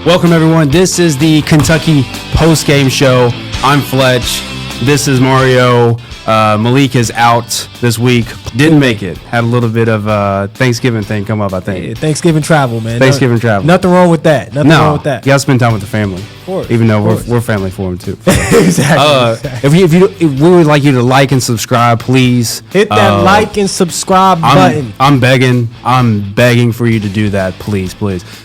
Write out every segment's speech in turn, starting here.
Welcome, everyone. This is the Kentucky Postgame Show. I'm Fletch. This is Mario. Malik is out this week. Didn't make it. Had a little bit of Thanksgiving thing come up, I think. Yeah, Thanksgiving travel, man. Thanksgiving travel. Nothing wrong with that. Nothing wrong with that. You got to spend time with the family. Of course. Even though we're family for them, too. Exactly. If we would like you to like and subscribe, please. Hit that like and subscribe button. I'm begging for you to do that, please.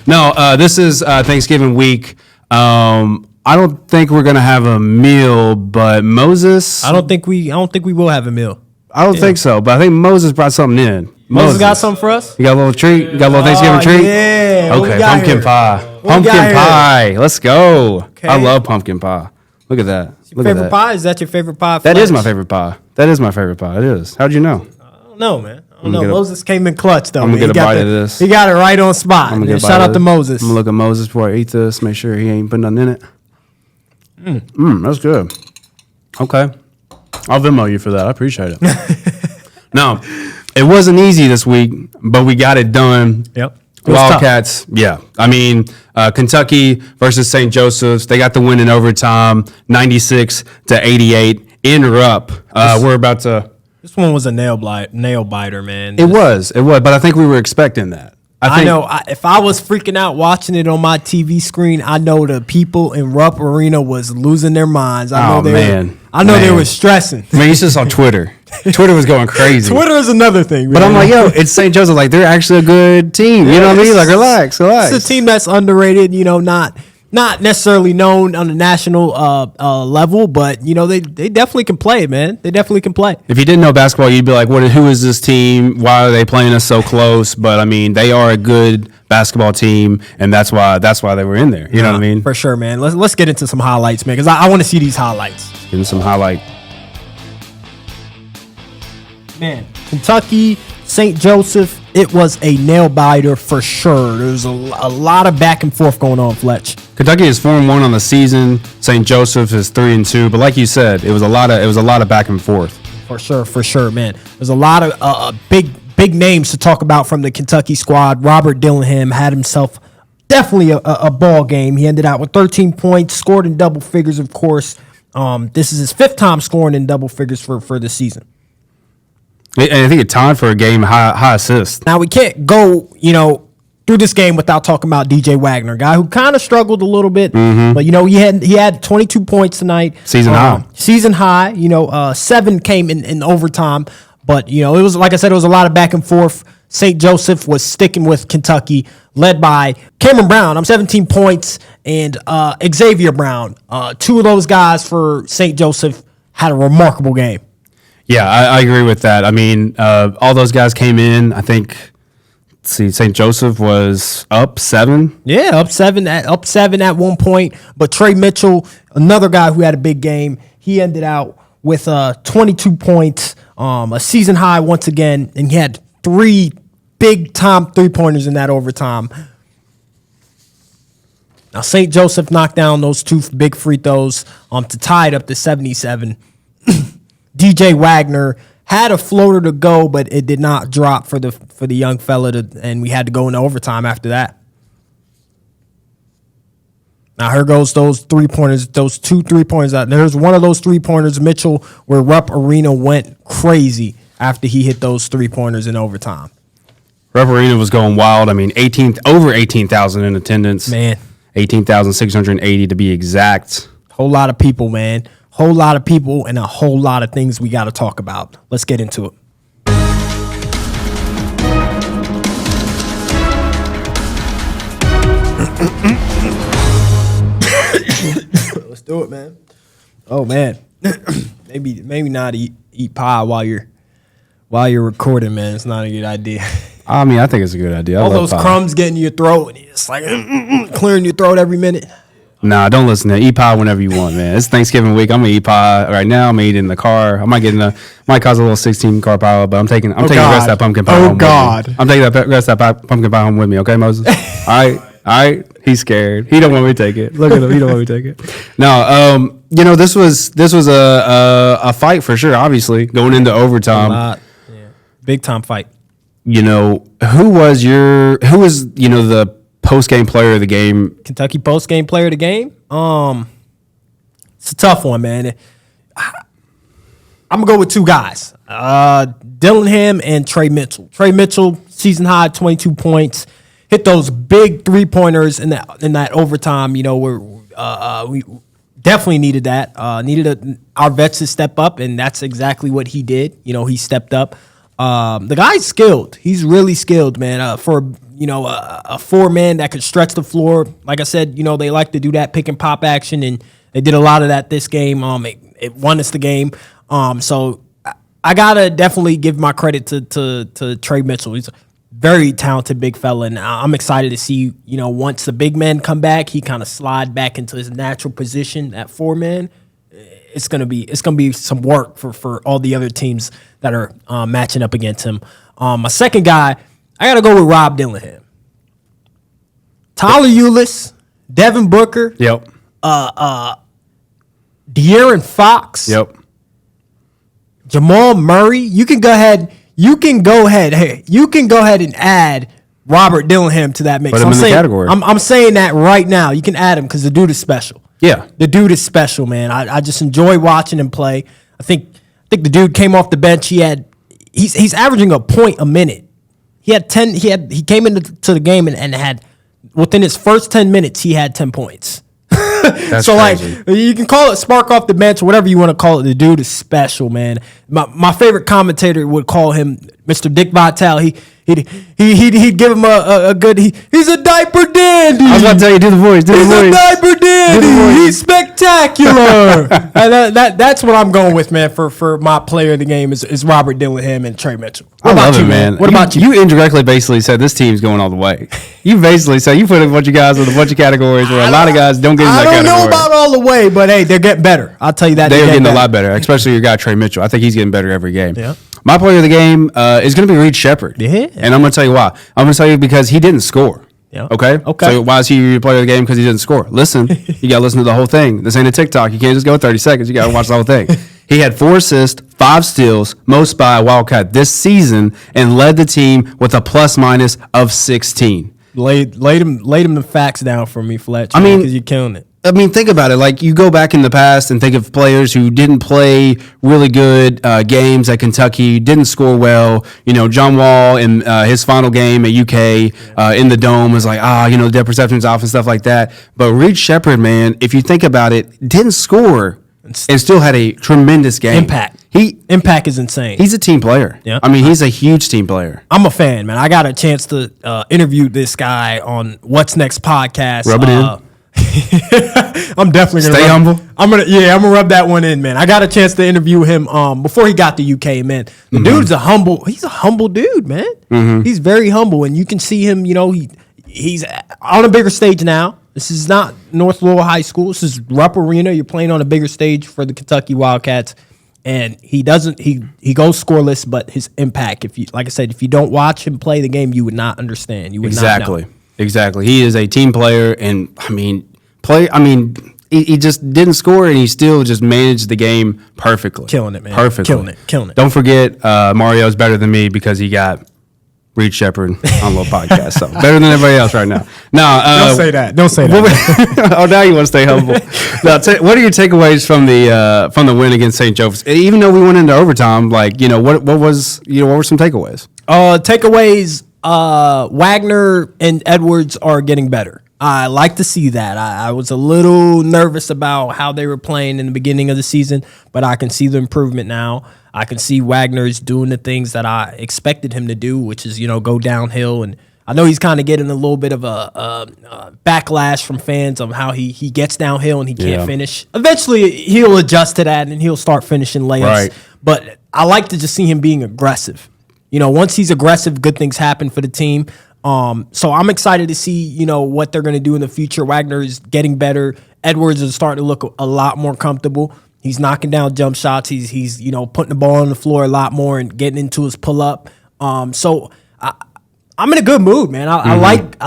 No, this is Thanksgiving week. I don't think we're gonna have a meal, but Moses. I don't think we will have a meal. I don't think so, but I think Moses brought something in. Moses got something for us? You got a little treat? You got a little Thanksgiving treat? Yeah. Okay, pumpkin pie. Pumpkin pie. Let's go. Okay. I love pumpkin pie. Look at that. Your favorite pie? Is that your favorite pie? That is my favorite pie. It is. How'd you know? I don't know, man. I don't know. Moses came in clutch, though. I'm going to get a bite of this. He got it right on spot. Shout out to Moses. I'm going to look at Moses before I eat this, make sure he ain't putting nothing in it. That's good. Okay. I'll Venmo you for that. I appreciate it. No, it wasn't easy this week, but we got it done. Yep. Wildcats, yeah. I mean, Kentucky versus St. Joseph's. They got the win in overtime, 96-88 in Rupp. We're about to. This one was a nail biter, man. It was, but I think we were expecting that. I know. If I was freaking out watching it on my TV screen, I know the people in Rupp Arena was losing their minds. I know they were stressing. Man, you just saw Twitter. Twitter was going crazy. Twitter is another thing, man. But I'm like, yo, it's St. Joseph. Like, they're actually a good team. You know what I mean? Like, relax. It's a team that's underrated, not necessarily known on the national level, but, they definitely can play, man. They definitely can play. If you didn't know basketball, you'd be like, who is this team? Why are they playing us so close? But, I mean, they are a good basketball team, and that's why they were in there. You know what I mean? For sure, man. Let's get into some highlights, man, because I want to see these highlights. Getting some highlight. Man, Kentucky, St. Joseph, it was a nail biter for sure. There's a lot of back and forth going on, Fletch. Kentucky is 4-1 on the season. St. Joseph is 3-2. But like you said, it was a lot of back and forth. For sure, man. There's a lot of big names to talk about from the Kentucky squad. Robert Dillingham had himself definitely a ball game. He ended out with 13 points, scored in double figures, of course. This is his fifth time scoring in double figures for the season. And I think it's time for a game high assist. Now, we can't go, through this game without talking about DJ Wagner, a guy who kind of struggled a little bit. Mm-hmm. But, he had 22 points tonight. Season high. 7 came in overtime. But, it was, like I said, it was a lot of back and forth. St. Joseph was sticking with Kentucky, led by Cameron Brown. 17 points, and Xavier Brown. Two of those guys for St. Joseph had a remarkable game. Yeah, I agree with that. I mean, all those guys came in. I think, St. Joseph was up 7. Yeah, up 7 at one point. But Trey Mitchell, another guy who had a big game, he ended out with 22 points, a season high once again, and he had 3 big-time three-pointers in that overtime. Now, St. Joseph knocked down those 2 big free throws to tie it up to 77. DJ Wagner had a floater to go, but it did not drop for the young fella, and we had to go into overtime after that. Now, here goes those 3-pointers, those 2 3-pointers out. There's one of those 3-pointers, Mitchell, where Rupp Arena went crazy after he hit those 3-pointers in overtime. Rupp Arena was going wild. I mean, over 18,000 in attendance. Man. 18,680 to be exact. Whole lot of people, man. Whole lot of people and a whole lot of things we got to talk about. Let's get into it. Let's do it, man. Oh man, maybe not eat pie while you're recording, man. It's not a good idea. I mean, I think it's a good idea. All those crumbs getting in your throat, and it's like clearing your throat every minute. Nah, don't listen to it. Eat pie whenever you want, man. It's Thanksgiving week. I'm gonna eat pie right now. I'm gonna eat it in the car. I might cause a little 16-car pile, but I'm taking the rest of that pumpkin pie home. Oh God! I'm taking the rest of that pumpkin pie home with me. Okay, Moses. All right. He's scared. He don't want me to take it. Look at him. He don't want me to take it. No. This was a fight for sure. Obviously, going into overtime. Big time fight. Who was the post-game player of the game. Kentucky post-game player of the game? It's a tough one, man. I'm going to go with two guys. Dillingham and Trey Mitchell. Trey Mitchell, season high, 22 points. Hit those big three-pointers in that overtime, where we definitely needed that. Needed our vets to step up, and that's exactly what he did. He stepped up. The guy's skilled. He's really skilled, man. For a four-man that could stretch the floor. Like I said, they like to do that pick and pop action, and they did a lot of that this game. It won us the game. So I gotta definitely give my credit to Trey Mitchell. He's a very talented big fella, and I'm excited to see, once the big men come back, he kind of slide back into his natural position at four-man. It's gonna be some work for all the other teams that are matching up against him. My second guy, I gotta go with Rob Dillingham. Tyler Ulis, Devin Booker. Yep. De'Aaron Fox. Yep. Jamal Murray. You can go ahead and add Robert Dillingham to that mix. Put him in the category. I'm saying that right now. You can add him because the dude is special. Yeah. The dude is special, man. I just enjoy watching him play. I think the dude came off the bench. He's averaging a point a minute. He came into the game and had, within his first 10 minutes, he had 10 points. That's so crazy. You can call it spark off the bench or whatever you want to call it. The dude is special, man. My favorite commentator would call him Mr. Dick Vitale. He'd give him a good. He's a diaper dandy. I was about to tell you, do the voice. He's a diaper dandy. He's spectacular. That's what I'm going with, man. For my player of the game is Robert Dillingham and Trey Mitchell. What about you, man? What about you? You indirectly basically said this team's going all the way. You basically said you put a bunch of guys with a bunch of categories where a lot of guys don't get in that category. I don't know about all the way, but hey, they're getting better. I'll tell you that. They're getting a lot better, especially your guy Trey Mitchell. I think he's getting better every game. Yeah. My player of the game is going to be Reed Shepherd. Yeah. And I'm going to tell you why. I'm going to tell you because he didn't score. Yeah. Okay? So why is he your player of the game? Because he didn't score. Listen, you got to listen to the whole thing. This ain't a TikTok. You can't just go 30 seconds. You got to watch the whole thing. He had 4 assists, 5 steals, most by a Wildcat this season, and led the team with a plus-minus of 16. Laid him the facts down for me, Fletch. I mean, because you're killing it. I mean, think about it. Like, you go back in the past and think of players who didn't play really good games at Kentucky, didn't score well. John Wall in his final game at UK in the Dome was like, the depth perception's off and stuff like that. But Reed Shepherd, man, if you think about it, didn't score and still had a tremendous game. Impact is insane. He's a team player. Yeah. I mean, he's a huge team player. I'm a fan, man. I got a chance to interview this guy on What's Next podcast. Rub it in. I'm definitely gonna stay humble. I'm gonna rub that one in, man. I got a chance to interview him before he got to UK, man. The dude's he's a humble dude, man. Mm-hmm. He's very humble, and you can see him. He's on a bigger stage now. This is not North Louisville High School. This is Rupp Arena. You're playing on a bigger stage for the Kentucky Wildcats, and he goes scoreless, but his impact, if you don't watch him play the game, you would not understand. You would not know. Exactly. He is a team player, and he just didn't score, and he still just managed the game perfectly. Killing it, man. Perfectly. Killing it. Don't forget, Mario's better than me because he got Reed Shepherd on a little podcast. So better than everybody else right now. Don't say that. Oh, now you want to stay humble. Now, what are your takeaways from the win against St. Joseph's? Even though we went into overtime, what were some takeaways? Takeaways. Wagner and Edwards are getting better. I like to see that. I was a little nervous about how they were playing in the beginning of the season, but I can see the improvement now. I can see Wagner's doing the things that I expected him to do, which is, go downhill. And I know he's kind of getting a little bit of a backlash from fans of how he gets downhill and he can't finish. Eventually, he'll adjust to that and he'll start finishing layups. Right. But I like to just see him being aggressive. Once he's aggressive, good things happen for the team. So I'm excited to see, what they're going to do in the future. Wagner is getting better. Edwards is starting to look a lot more comfortable. He's knocking down jump shots. He's putting the ball on the floor a lot more and getting into his pull up. So I'm in a good mood, man. I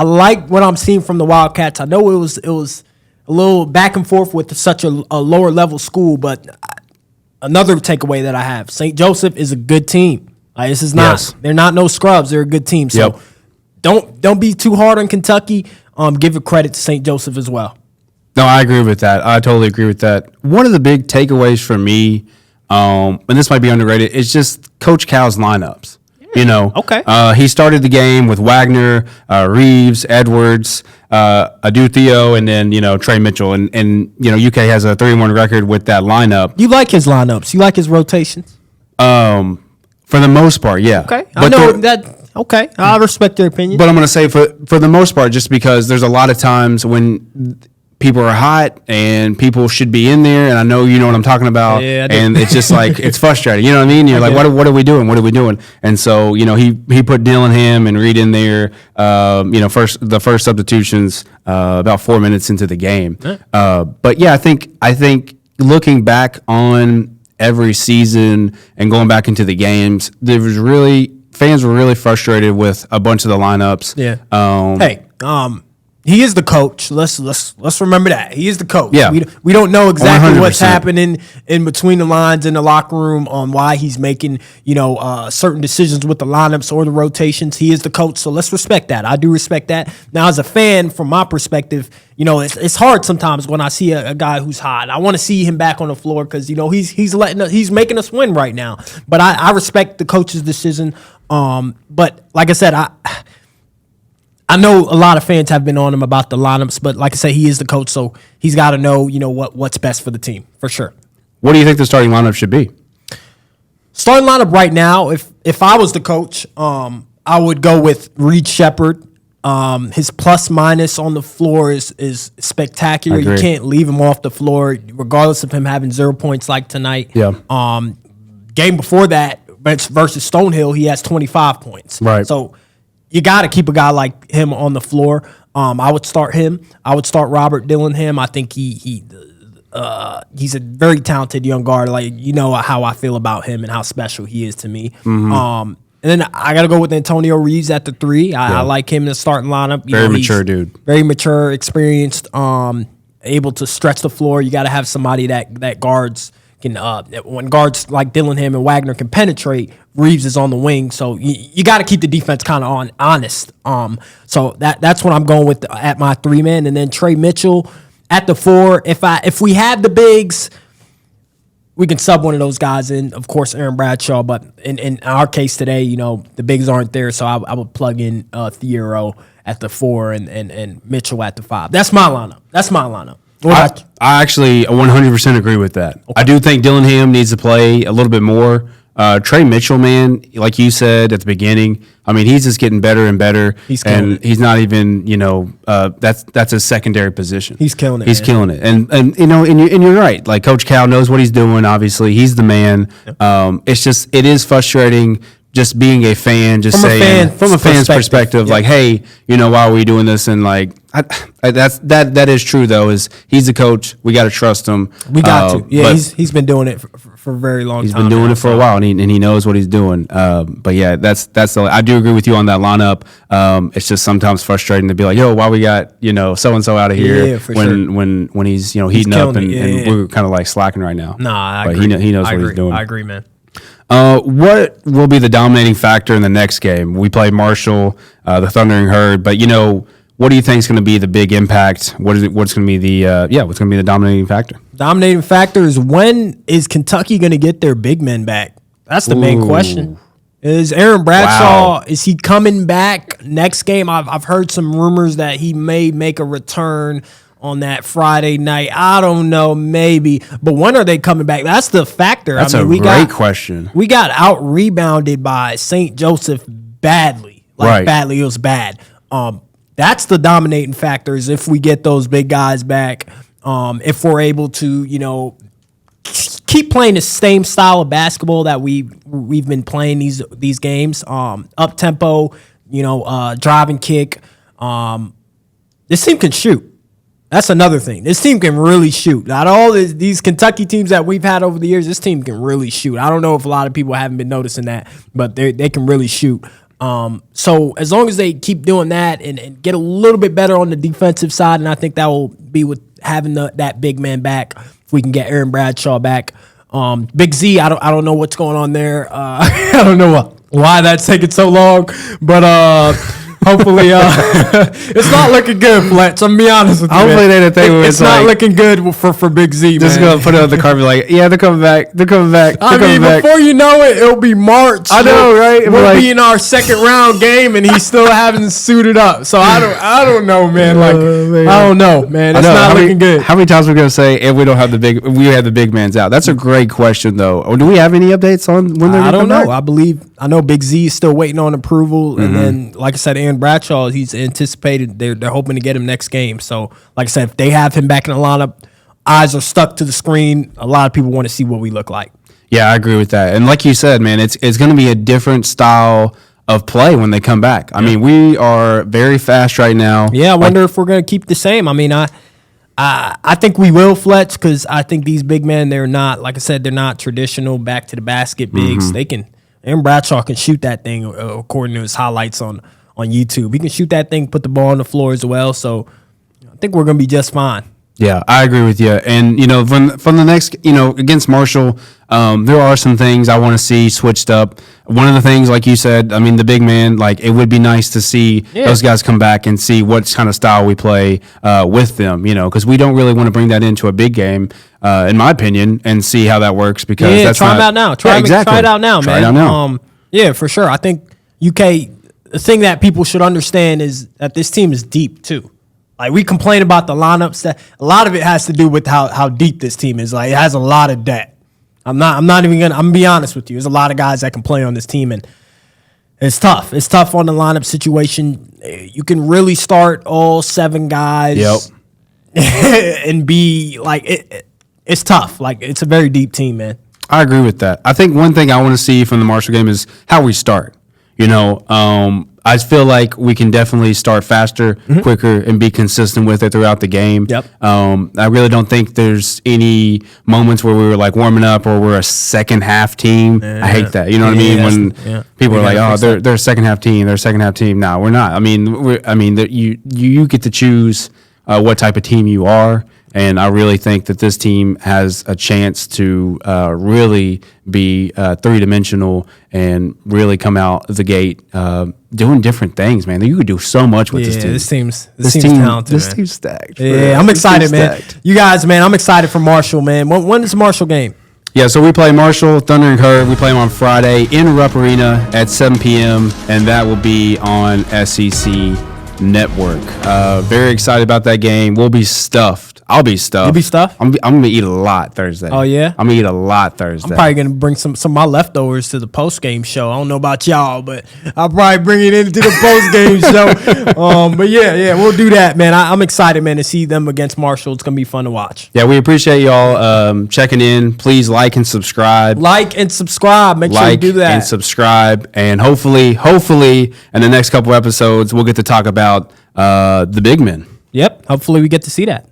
like what I'm seeing from the Wildcats. I know it was a little back and forth with such a lower level school, but another takeaway that I have: St. Joseph is a good team. This is not. They're not no scrubs. They're a good team. So don't be too hard on Kentucky. give it credit to St. Joseph as well. No, I agree with that. I totally agree with that. One of the big takeaways for me, and this might be underrated, is just Coach Cal's lineups. Okay. He started the game with Wagner, Reeves, Edwards, Aduthio, and then Trey Mitchell, and UK has a 3-1 record with that lineup. You like his lineups? You like his rotations? For the most part, yeah. Okay, I know that. Okay, I respect your opinion. But I'm going to say for the most part, just because there's a lot of times when people are hot and people should be in there, and I know you know what I'm talking about. Yeah, and it's just like it's frustrating. You know what I mean? You're like, what are we doing? What are we doing? And so he put Dillingham and Reed in there. The first substitutions about 4 minutes into the game. But yeah, I think looking back on every season and going back into the games, fans were really frustrated with a bunch of the lineups. Yeah. He is the coach. Let's remember that he is the coach. Yeah. We don't know exactly 100%. what's happening in between the lines in the locker room on why he's making certain decisions with the lineups or the rotations. He is the coach, so let's respect that. I do respect that. Now, as a fan, from my perspective, it's hard sometimes when I see a guy who's hot. I want to see him back on the floor because he's making us win right now. But I respect the coach's decision. But like I said, I know a lot of fans have been on him about the lineups, but like I say, he is the coach, so he's got to know, what's best for the team, for sure. What do you think the starting lineup should be? Starting lineup right now, if I was the coach, I would go with Reed Sheppard. His plus minus on the floor is spectacular. You can't leave him off the floor, regardless of him having 0 points like tonight. Yeah. Game before that versus Stonehill, he has 25 points. Right. So you got to keep a guy like him on the floor. I would start him. I would start Robert Dillingham. I think he's a very talented young guard. Like, how I feel about him and how special he is to me. Mm-hmm. And then I got to go with Antonio Reeves at the 3. I like him in the starting lineup. Very mature dude. Very mature, experienced, able to stretch the floor. You got to have somebody that guards can. When guards like Dillingham and Wagner can penetrate, Reeves is on the wing. So you got to keep the defense kind of honest. So that's what I'm going with at my 3-man. And then Trey Mitchell at the 4. If we have the bigs, we can sub one of those guys in, of course, Aaron Bradshaw. But in our case today, the bigs aren't there, so I would plug in Thiero at the 4 and Mitchell at the 5. That's my lineup. I actually 100% agree with that. Okay. I do think Dillingham needs to play a little bit more. Trey Mitchell, man, like you said at the beginning, I mean, he's just getting better and better. He's not even, that's a secondary position. He's killing it. He's killing it. And you're right. Like Coach Cal knows what he's doing. Obviously, he's the man. Yep. It is frustrating just being a fan, just from a fan's perspective, like, hey, why are we doing this? And like, that is true though. Is he's the coach? We got to trust him. We got to. Yeah, he's been doing it for a very long time. He's been doing it for a while, and he knows what he's doing. But yeah, I do agree with you on that lineup. It's just sometimes frustrating to be like, yo, why we got so and so out of here when he's heating up and we're kind of like slacking right now. Nah, I agree. He knows what he's doing. I agree, man. What will be the dominating factor in the next game? We play Marshall, the Thundering Herd, but what do you think is going to be the big impact? What's going to be the dominating factor? Dominating factor is when is Kentucky going to get their big men back? That's the main question. Is Aaron Bradshaw, is he coming back next game? I've heard some rumors that he may make a return on that Friday night. I don't know, maybe. But when are they coming back? That's the factor. That's a great question. We got out-rebounded by St. Joseph badly. Badly. It was bad. That's the dominating factor is if we get those big guys back, if we're able to, keep playing the same style of basketball that we've been playing these games, up-tempo, drive and kick. This team can shoot. That's another thing. This team can really shoot. Not all these Kentucky teams that we've had over the years, this team can really shoot. I don't know if a lot of people haven't been noticing that, but they can really shoot. So as long as they keep doing that and get a little bit better on the defensive side, and I think that will be with having that big man back, if we can get Aaron Bradshaw back. Big Z, I don't know what's going on there. I don't know why that's taking so long, but Hopefully, it's not looking good, Fletch. I'm gonna be honest with you. Hopefully, it's not looking good for Big Z. Just man. gonna put it on the carpet like, yeah, they're coming back. They're coming back. Before you know it, it'll be March. I know, right? We'll be in our second round game, and he still haven't suited up. So I don't know, man. Like I don't know, man. It's not looking good. How many times are we gonna say if we don't have we have the big man's out? That's a great question, though. Or do we have any updates on when they're? I don't know. I know Big Z is still waiting on approval, and then like I said, Aaron Bradshaw, he's anticipated. They're hoping to get him next game. So like I said, if they have him back in the lineup, eyes are stuck to the screen. A lot of people want to see what we look like. Yeah, I agree with that. And like you said, man, it's going to be a different style of play when they come back. I mean, we are very fast right now. Yeah, I wonder if we're going to keep the same. I mean, I think we will, Fletch, because I think these big men, they're not, like I said, they're not traditional back to the basket bigs. Aaron Bradshaw can shoot that thing according to his highlights on YouTube. He can shoot that thing, put the ball on the floor as well. So I think we're going to be just fine. Yeah, I agree with you. And, from the next, against Marshall, there are some things I want to see switched up. One of the things, like you said, I mean, the big man, like, it would be nice to see those guys come back and see what kind of style we play with them, because we don't really want to bring that into a big game, in my opinion, and see how that works because that's try them out now. Try it out now, man. Try it out now. Yeah, for sure. I think UK, the thing that people should understand is that this team is deep, too. Like, we complain about the lineups. That a lot of it has to do with how deep this team is. Like, it has a lot of depth. I'm gonna be honest with you. There's a lot of guys that can play on this team, and it's tough. It's tough on the lineup situation. You can really start all 7 guys. And be like it's tough. Like, it's a very deep team, man. I agree with that. I think one thing I want to see from the Marshall game is how we start. I feel like we can definitely start faster, quicker, and be consistent with it throughout the game. Yep. I really don't think there's any moments where we were like warming up or we're a second half team. I hate that. You know what I mean? When people are like, "Oh, they're a second half team. They're a second half team." No, we're not. I mean, you get to choose what type of team you are. And I really think that this team has a chance to really be three-dimensional and really come out the gate doing different things, man. You could do so much with this team. This team's talented. This team's stacked. Yeah, I'm excited, man. You guys, man, I'm excited for Marshall, man. When is the Marshall game? Yeah, so we play Marshall, Thunder and Curve. We play them on Friday in Rupp Arena at 7 p.m., and that will be on SEC Network. Very excited about that game. We'll be stuffed. I'll be stuffed. You'll be stuffed? I'm going to eat a lot Thursday. Oh, yeah? I'm going to eat a lot Thursday. I'm probably going to bring some of my leftovers to the post-game show. I don't know about y'all, but I'll probably bring it into the post-game show. But, yeah, we'll do that, man. I'm excited, man, to see them against Marshall. It's going to be fun to watch. Yeah, we appreciate y'all checking in. Please like and subscribe. Make sure you do that. Like and subscribe. And hopefully, in the next couple episodes, we'll get to talk about the big men. Yep. Hopefully we get to see that.